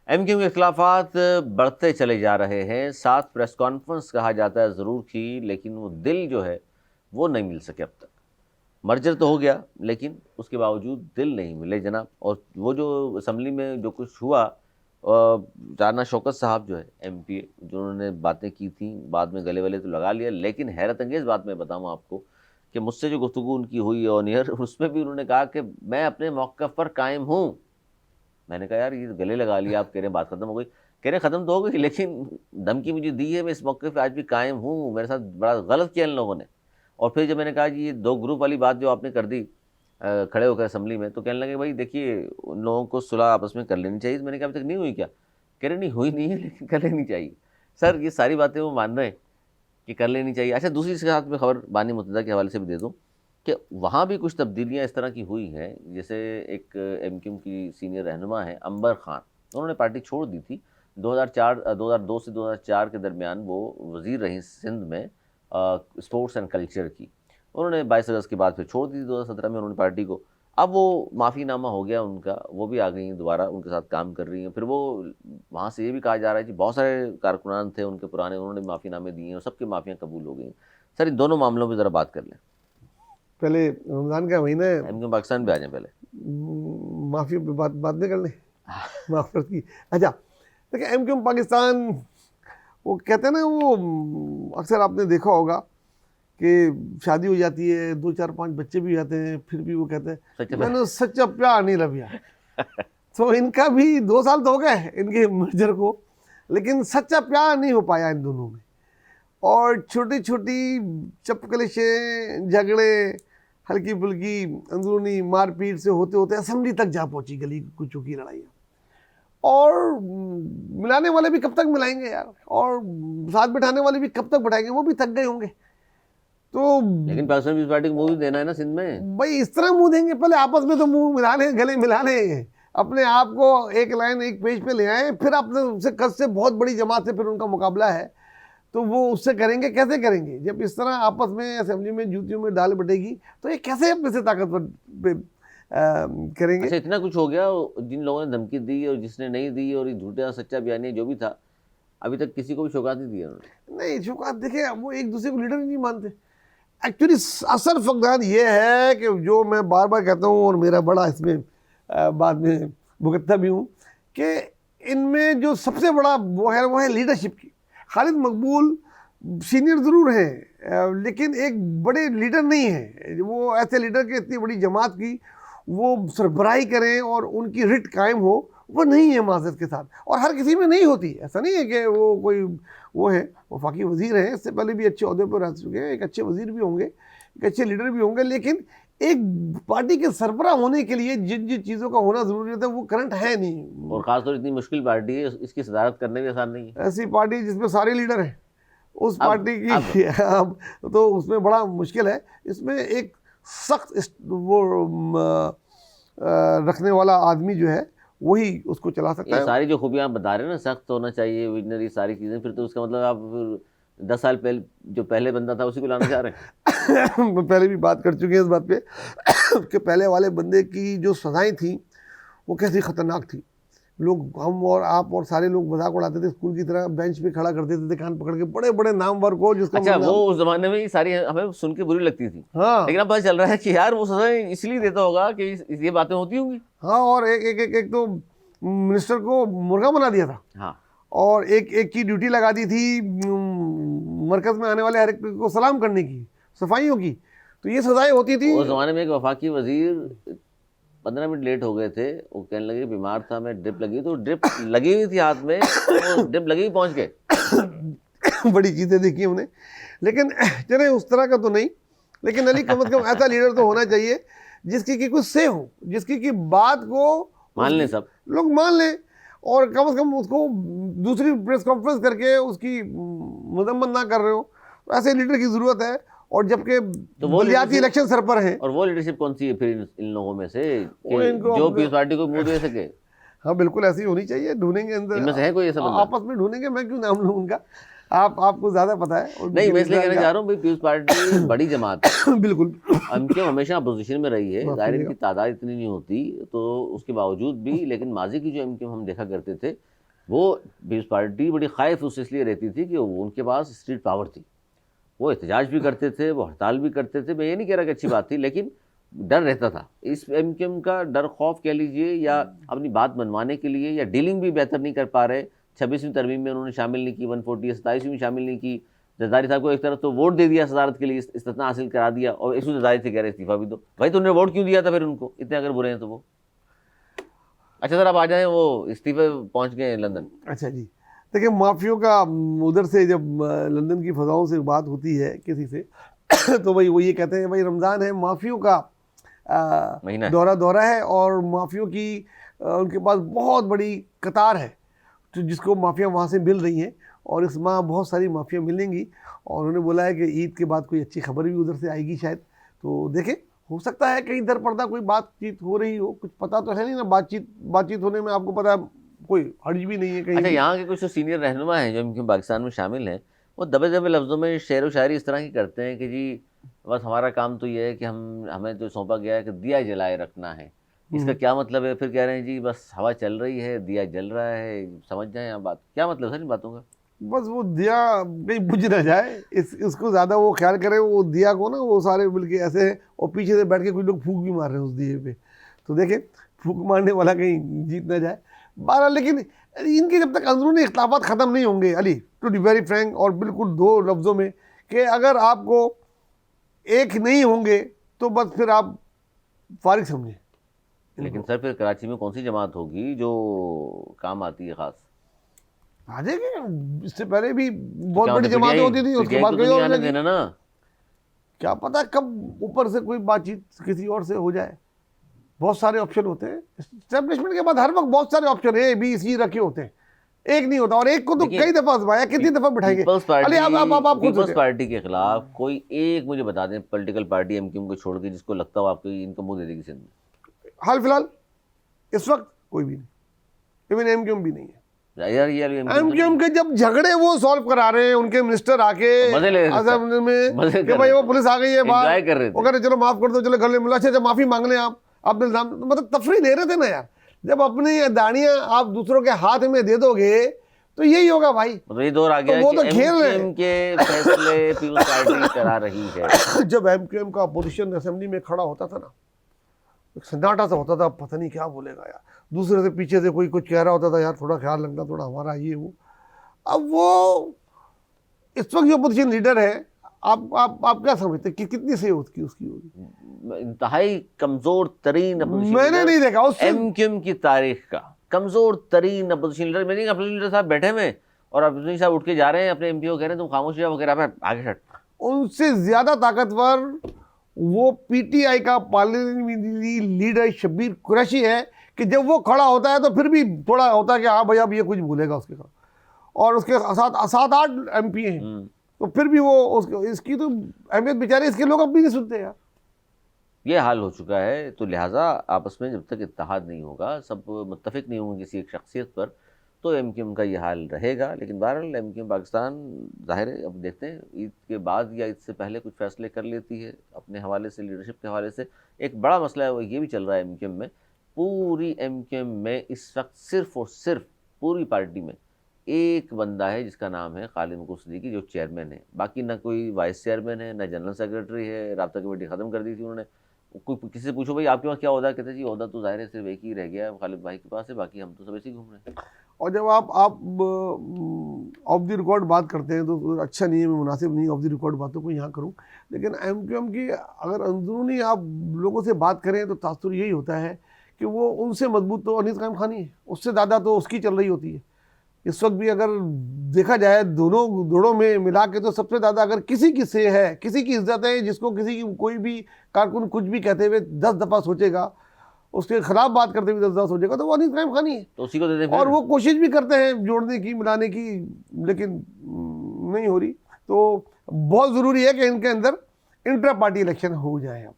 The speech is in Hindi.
एमक्यू के खिलाफात बढ़ते चले जा रहे हैं। 7 प्रेस कॉन्फ्रेंस कहा जाता है ज़रूर की, लेकिन वो दिल जो है वो नहीं मिल सके अब तक। मर्जर तो हो गया, लेकिन उसके बावजूद दिल नहीं मिले जनाब। और वो जो असम्बली में जो कुछ हुआ, राना शौकत साहब जो है एमपी, जो उन्होंने बातें की थी, बाद में गले वले तो लगा लिया, लेकिन हैरत अंगेज़ बात मैं बताऊँ आपको कि मुझसे जो गुफ्तगू उनकी हुई ऑन एयर, उसमें भी उन्होंने कहा कि मैं अपने मौक़िफ़ पर कायम हूँ। मैंने कहा यार ये गले लगा लिया, आप कह रहे हैं बात खत्म हो गई। कह रहे खत्म तो हो गई, लेकिन धमकी मुझे दी है, मैं इस मौके पे आज भी कायम हूँ, मेरे साथ बड़ा गलत किया इन लोगों ने। और फिर जब मैंने कहा जी ये 2 ग्रुप वाली बात जो आपने कर दी खड़े होकर असेंबली में, तो कहने लगे भाई देखिए उन लोगों को सुलह आपस में कर लेनी चाहिए। तो मैंने कहा अभी तक नहीं हुई क्या? कह रहे नहीं हुई नहीं है, लेकिन कर लेनी चाहिए। सर ये सारी बातें वो मान रहे हैं कि कर लेनी चाहिए। अच्छा, दूसरी इसके साथ में खबर बानी मुत्तहदा के हवाले से भी दे दूँ कि वहाँ भी कुछ तब्दीलियाँ इस तरह की हुई हैं। जैसे एक एमक्यूएम की सीनियर रहनुमा है अंबर खान, उन्होंने पार्टी छोड़ दी थी। 2002 से 2004 के दरमियान वो वज़ीर रहीं सिंध में स्पोर्ट्स एंड कल्चर की। उन्होंने 22 अगस्त के बाद फिर छोड़ दी थी 2017 में उन्होंने पार्टी को। अब वो माफ़ीनामा हो गया उनका, वो भी आ गई हैं दोबारा, उनके साथ काम कर रही हैं। फिर वो वहाँ से ये भी कहा जा रहा है कि बहुत सारे कारकुनान थे उनके पुराने, उन्होंने माफ़ीनामे दिए हैं और सबकी माफ़ियाँ कबूल हो गई। सर इन दोनों मामलों पर ज़रा बात कर लें। पहले रमज़ान का महीना है, एमक्यू पाकिस्तान पे आ जाएं पहले। माफ़ी पे बात नहीं कर लें, माफ़रत की। अच्छा देखिए, एमक्यू पाकिस्तान वो कहते हैं ना, वो अक्सर आपने देखा होगा कि शादी हो जाती है, 2 4 5 बच्चे भी आते हैं, फिर भी वो कहते हैं मैंने सच्चा प्यार नहीं लभिया। तो इनका भी 2 साल तो हो गए इनके मर्जर को, लेकिन सच्चा प्यार नहीं हो पाया इन दोनों में। और छोटी छोटी चपकलिशें, झगड़े, हल्की फुल्की अंदरूनी मारपीट से होते होते असेंबली तक जा पहुंची, गली कुचों की लड़ाइयाँ। और मिलाने वाले भी कब तक मिलाएंगे यार, और साथ बिठाने वाले भी कब तक बिठाएंगे, वो भी थक गए होंगे। तो लेकिन पाकिस्तान पीपल्स पार्टी को मुंह भी देना है ना सिंध में। भाई इस तरह मुंह देंगे, पहले आपस में तो मुंह मिला लें, गले मिला लें, अपने आप को एक लाइन एक पेज पे ले आए, फिर अपने उससे कद से बहुत बड़ी जमात से फिर उनका मुकाबला है, तो वो उससे करेंगे। कैसे करेंगे जब इस तरह आपस में असेंबली में जूतियों में डाल बटेगी, तो ये कैसे अपने से ताकतवर करेंगे। अच्छा, इतना कुछ हो गया, जिन लोगों ने धमकी दी और जिसने नहीं दी, और ये झूठा सच्चा बयानी जो भी था, अभी तक किसी को भी शौकात नहीं दिया उन्होंने। नहीं शौकात, देखिए वो एक दूसरे को लीडर ही नहीं मानते। एक्चुअली असल फकदान ये है कि जो मैं बार बार कहता हूँ, और मेरा बड़ा इसमें बाद में भुगतता भी हूँ, कि इनमें जो सबसे बड़ा वो है लीडरशिप की। खालिद मकबूल सीनियर ज़रूर हैं, लेकिन एक बड़े लीडर नहीं हैं। वो ऐसे लीडर के इतनी बड़ी जमात की वो सरबराही करें और उनकी रिट कायम हो, वो नहीं है माज़रत के साथ। और हर किसी में नहीं होती, ऐसा नहीं है कि वो कोई वो है। वफाकी वज़ीर हैं, इससे पहले भी अच्छे अहदे पर रह चुके हैं, एक अच्छे वज़ीर भी होंगे, एक अच्छे लीडर भी होंगे, लेकिन एक पार्टी के सरबराह होने के लिए जिन जिन चीज़ों का होना ज़रूरी होता है वो करंट है नहीं। और खासतौर इतनी मुश्किल पार्टी है, इसकी सदारत करने भी आसान नहीं है। ऐसी पार्टी जिसमें सारे लीडर हैं, उस पार्टी की अब तो उसमें बड़ा मुश्किल है। इसमें एक सख्त वो रखने वाला आदमी जो है वही उसको चला सकता है। सारी जो खूबियाँ आप बता रहे हैं ना, सख्त होना चाहिए, विजनरी, सारी चीज़ें, फिर तो उसका मतलब आप फिर 10 साल पहले जो पहले बंदा था उसी को लाना चाह रहे हैं। पहले भी बात कर चुके हैं इस बात पे कि पहले वाले बंदे की जो सजाएं थी वो कैसी ख़तरनाक थी। लोग, हम और आप और सारे लोग मजाक उड़ाते थे, स्कूल की तरह बेंच पे खड़ा कर देते थे कान पकड़ के, बड़े बड़े नामवर को, जिसका अच्छा वो उस जमाने में ये सारी हमें सुन के बुरी लगती थी। हाँ, लेकिन अब पता चल रहा है कि यार वो सजाएं इसलिए देता होगा कि ये बातें होती होंगी। हाँ, और एक तो मिनिस्टर को मुर्गा बना दिया था। हाँ, और एक की ड्यूटी लगा दी थी मरकज में आने वाले हर एक को सलाम करने की, सफाइयों की। तो ये सजाएं होती थी। उस जमाने में एक वफाकी वजीर 15 मिनट लेट हो गए थे, वो कहने लगे बीमार था मैं, ड्रिप लगी, तो ड्रिप लगी हुई थी हाथ में, तो ड्रिप लगी हुई पहुंच गए। बड़ी चीज़ें देखी हमने, लेकिन चले उस तरह का तो नहीं, लेकिन अली कम से कम ऐसा लीडर तो होना चाहिए जिसकी की कुछ से हो, जिसकी की बात को मान लें, सब लोग मान लें, और कम से कम उसको दूसरी प्रेस कॉन्फ्रेंस करके उसकी मजम्मत ना कर रहे हो। तो ऐसे लीडर की ज़रूरत है। और जबकि तो वो बलदियाती इलेक्शन सर पर हैं। और वो लीडरशिप कौन सी है फिर इन लोगों में से वो इनको जो पीपल्स पार्टी को मुंह दे सके? हाँ बिल्कुल ऐसी होनी चाहिए, ढूंढेंगे अंदर, इनमें से है कोई ऐसा बंदा? आपस में ढूंढेंगे, मैं क्यों नाम लूँ उनका, आपको ज़्यादा पता है। और नहीं, मैं इसलिए कहना चाह रहा हूँ भाई, पीपल्स पार्टी बड़ी जमात है। बिल्कुल, एमक्यू हमेशा अपोजिशन में रही है, जाहिर इनकी तादाद इतनी नहीं होती, तो उसके बावजूद भी, लेकिन माजी की जो एमक्यू हम देखा करते थे वो पीपल्स पार्टी बड़ी खौफ उससे इसलिए रहती थी कि उनके पास स्ट्रीट पावर थी, वो एहतजाज भी करते थे, वो हड़ताल भी करते थे। मैं ये नहीं कह रहा कि अच्छी बात थी, लेकिन डर रहता था। इस एमक्यूएम का डर खौफ कह लीजिए, या अपनी बात मनवाने के लिए, या डीलिंग भी बेहतर नहीं कर पा रहे। 26वीं तरमीम में उन्होंने शामिल नहीं की, 140, 27वीं में शामिल नहीं की। जरदारी साहब को एक तरफ तो वोट दे दिया सदारत के लिए, इस्तना हासिल करा दिया, और इसको जरदारी से कह रहे इस्तीफा भी दो। भाई तो उन्होंने वोट क्यों दिया था फिर उनको, इतने अगर बुरे हैं तो वो। अच्छा सर, आप आ जाएं, वो इस्तीफे पहुंच गए लंदन। अच्छा जी, देखिए माफियोयों का उधर से जब लंदन की फजाओं से बात होती है किसी से तो भाई वो ये कहते हैं भाई रमज़ान है, माफियों का महीना दौरा है, और माफियों की उनके पास बहुत बड़ी कतार है तो जिसको माफिया वहाँ से मिल रही हैं, और इस माह बहुत सारी माफिया मिलेंगी। और उन्होंने बोला है कि ईद के बाद कोई अच्छी खबर भी उधर से आएगी शायद। तो देखें, हो सकता है कहीं दर पर्दा कोई बातचीत हो रही हो, कुछ पता तो है नहीं ना। बातचीत होने में आपको पता है कोई हर्ज भी नहीं है कहीं। अच्छा, यहाँ के कुछ तो सीनियर रहनुमा हैं जो इनके पाकिस्तान में शामिल हैं, वो दबे दबे लफ्ज़ों में शेर व शायरी इस तरह की करते हैं कि जी बस हमारा काम तो ये है कि हमें जो सौंपा गया है कि दिया जलाए रखना है। इसका क्या मतलब है? फिर कह रहे हैं जी बस हवा चल रही है, दिया जल रहा है। समझ जाएं आप बात, क्या मतलब सर इन बातों का? बस वो दिया कहीं बुझ ना जाए, इसको ज़्यादा वो ख्याल करें। वो दिया को ना वो सारे मिल के ऐसे हैं, और पीछे से बैठ के कुछ लोग फूंक भी मार रहे हैं उस दिए पे। तो देखें, फूंक मारने वाला कहीं जीत ना जाए। बहरहाल लेकिन इनके जब तक अंदरूनी इख्तिलाफात ख़त्म नहीं होंगे Ali, to be very frank, और बिल्कुल दो लफ्ज़ों में, कि अगर आपको एक नहीं होंगे तो बस फिर आप फारिग समझें। लेकिन सर फिर कराची में कौन सी जमात होगी जो काम आती है खास? आ जाएंगे, इससे पहले भी बहुत क्या बड़ी मतलब जमातें होती थी, PTI उसके बाद को कोई तो नहीं और आने लगी। देना ना। क्या पता कब ऊपर से कोई बातचीत किसी और से हो जाए। बहुत सारे ऑप्शन होते हैं एस्टेब्लिशमेंट के बाद, हर वक्त बहुत सारे ऑप्शन ए बी सी रखे होते हैं, एक नहीं होता। और एक को तो कई दफा आजमाया, कितनी दफा बिठाएंगे। अली आप खुद पीपल्स पार्टी के खिलाफ कोई एक मुझे बता दें पॉलिटिकल पार्टी एमक्यूएम को छोड़ के जिसको लगता हो आपको इनको मुंह दे देगी सिंध में। हाल फिलहाल इस वक्त कोई भी नहीं, इवन एमक्यूएम भी नहीं है। यार ये एमक्यूएम के जब झगड़े वो सॉल्व करा रहे हैं, उनके मिनिस्टर आके मजे ले रहे असेंबली में मजे कि भाई वो पुलिस आ गई है बाहर, एंजॉय कर रहे थे। वो कह रहे चलो माफ कर दो, चलो गले मिलो, अच्छा माफी मांग लें आप, आपने मतलब तफरी ले रहे थे ना यार। जब अपनी दानियां आप दूसरों के हाथ में दे दोगे तो यही होगा भाई। मतलब ये दौर आ गया वो कि तो खेल रहे एमक्यूएम के फैसले पीपल्स पार्टी करा रही है। जब एमक्यूएम का अपोजिशन असेंबली में खड़ा होता था ना, एक सन्नाटा सा होता था, पता नहीं क्या बोलेगा यार। दूसरे से पीछे से कोई कुछ कह रहा होता था, यार थोड़ा ख्याल रखना, थोड़ा हमारा ये वो। अब वो इस वक्त जो अपोजिशन लीडर है, आप क्या समझते कि कितनी सही उसकी होगी? इंतहाई कमजोर तरीन मैंने नहीं देखा उससे एमक्यूएम की तारीख का कमजोर तरीन अपोजिशन लीडर। मैंने अपने लीडर साहब बैठे हुए और अपोजिशन साहब उठ के जा रहे हैं, अपने एमपी को कह रहे हैं तुम खामोश हो वगैरह, आगे हट। उनसे ज्यादा ताकतवर वो पीटीआई का पार्लियामेंट्री लीडर शब्बीर कुरैशी है, कि जब वो खड़ा होता है तो फिर भी थोड़ा होता है कि हाँ भैया अब ये कुछ भूलेगा उसके साथ। और उसके साथ 7-8 एमपी हैं, तो फिर भी वो इसकी तो अहमियत बेचारे इसके लोग अब भी नहीं सुनते यार। ये हाल हो चुका है। तो लिहाजा आपस में जब तक इत्तेहाद नहीं होगा, सब मुत्तफिक नहीं होंगे किसी एक शख्सियत पर, तो एमक्यूएम का ये हाल रहेगा। लेकिन बहरहाल एमक्यूएम पाकिस्तान जाहिर है, अब देखते हैं ईद के बाद या ईद से पहले कुछ फैसले कर लेती है अपने हवाले से, लीडरशिप के हवाले से। एक बड़ा मसला है वो ये भी चल रहा है एमक्यूएम में, पूरी एमक्यूएम में इस वक्त सिर्फ और सिर्फ पूरी पार्टी में एक बंदा है जिसका नाम है खालिद मुकुल सिद्दीकी, जो चेयरमैन है। बाकी ना कोई वाइस चेयरमैन है, ना जनरल सेक्रेटरी है। राब्ता कमेटी ख़त्म कर दी थी उन्होंने। कोई किसी से पूछो भाई आपके पास क्या ओहदा, कहते जी ओहदा तो जाहिर है सिर्फ एक ही रह गया है, खालिद भाई के पास है, बाकी हम तो सब ऐसे ही घूम रहे हैं। और जब आप ऑफ द रिकॉर्ड बात करते हैं तो अच्छा नहीं है, मैं मुनासिब नहीं ऑफ द रिकॉर्ड बातों को यहाँ करूँ। लेकिन एमक्यूएम की अगर अंदरूनी आप लोगों से बात करें तो तासुर यही होता है कि वो उनसे मजबूत तो अनीस कायम खानी है, उससे ज़्यादा तो उसकी चल रही होती है। इस वक्त भी अगर देखा जाए दोनों दौड़ों में मिला के, तो सबसे ज़्यादा अगर किसी की से है, किसी की इज्जत है, जिसको किसी की कोई भी कारकुन कुछ भी कहते हुए 10 दफ़ा सोचेगा, उसके खिलाफ बात करते हुए 10 दफ़ा सोचेगा, तो वो अनीस कायम खानी है। तो उसी को दे दें। और वो कोशिश भी करते हैं जोड़ने की, मिलाने की, लेकिन नहीं हो रही। तो बहुत ज़रूरी है कि इनके अंदर इंट्रा पार्टी इलेक्शन हो जाए अब।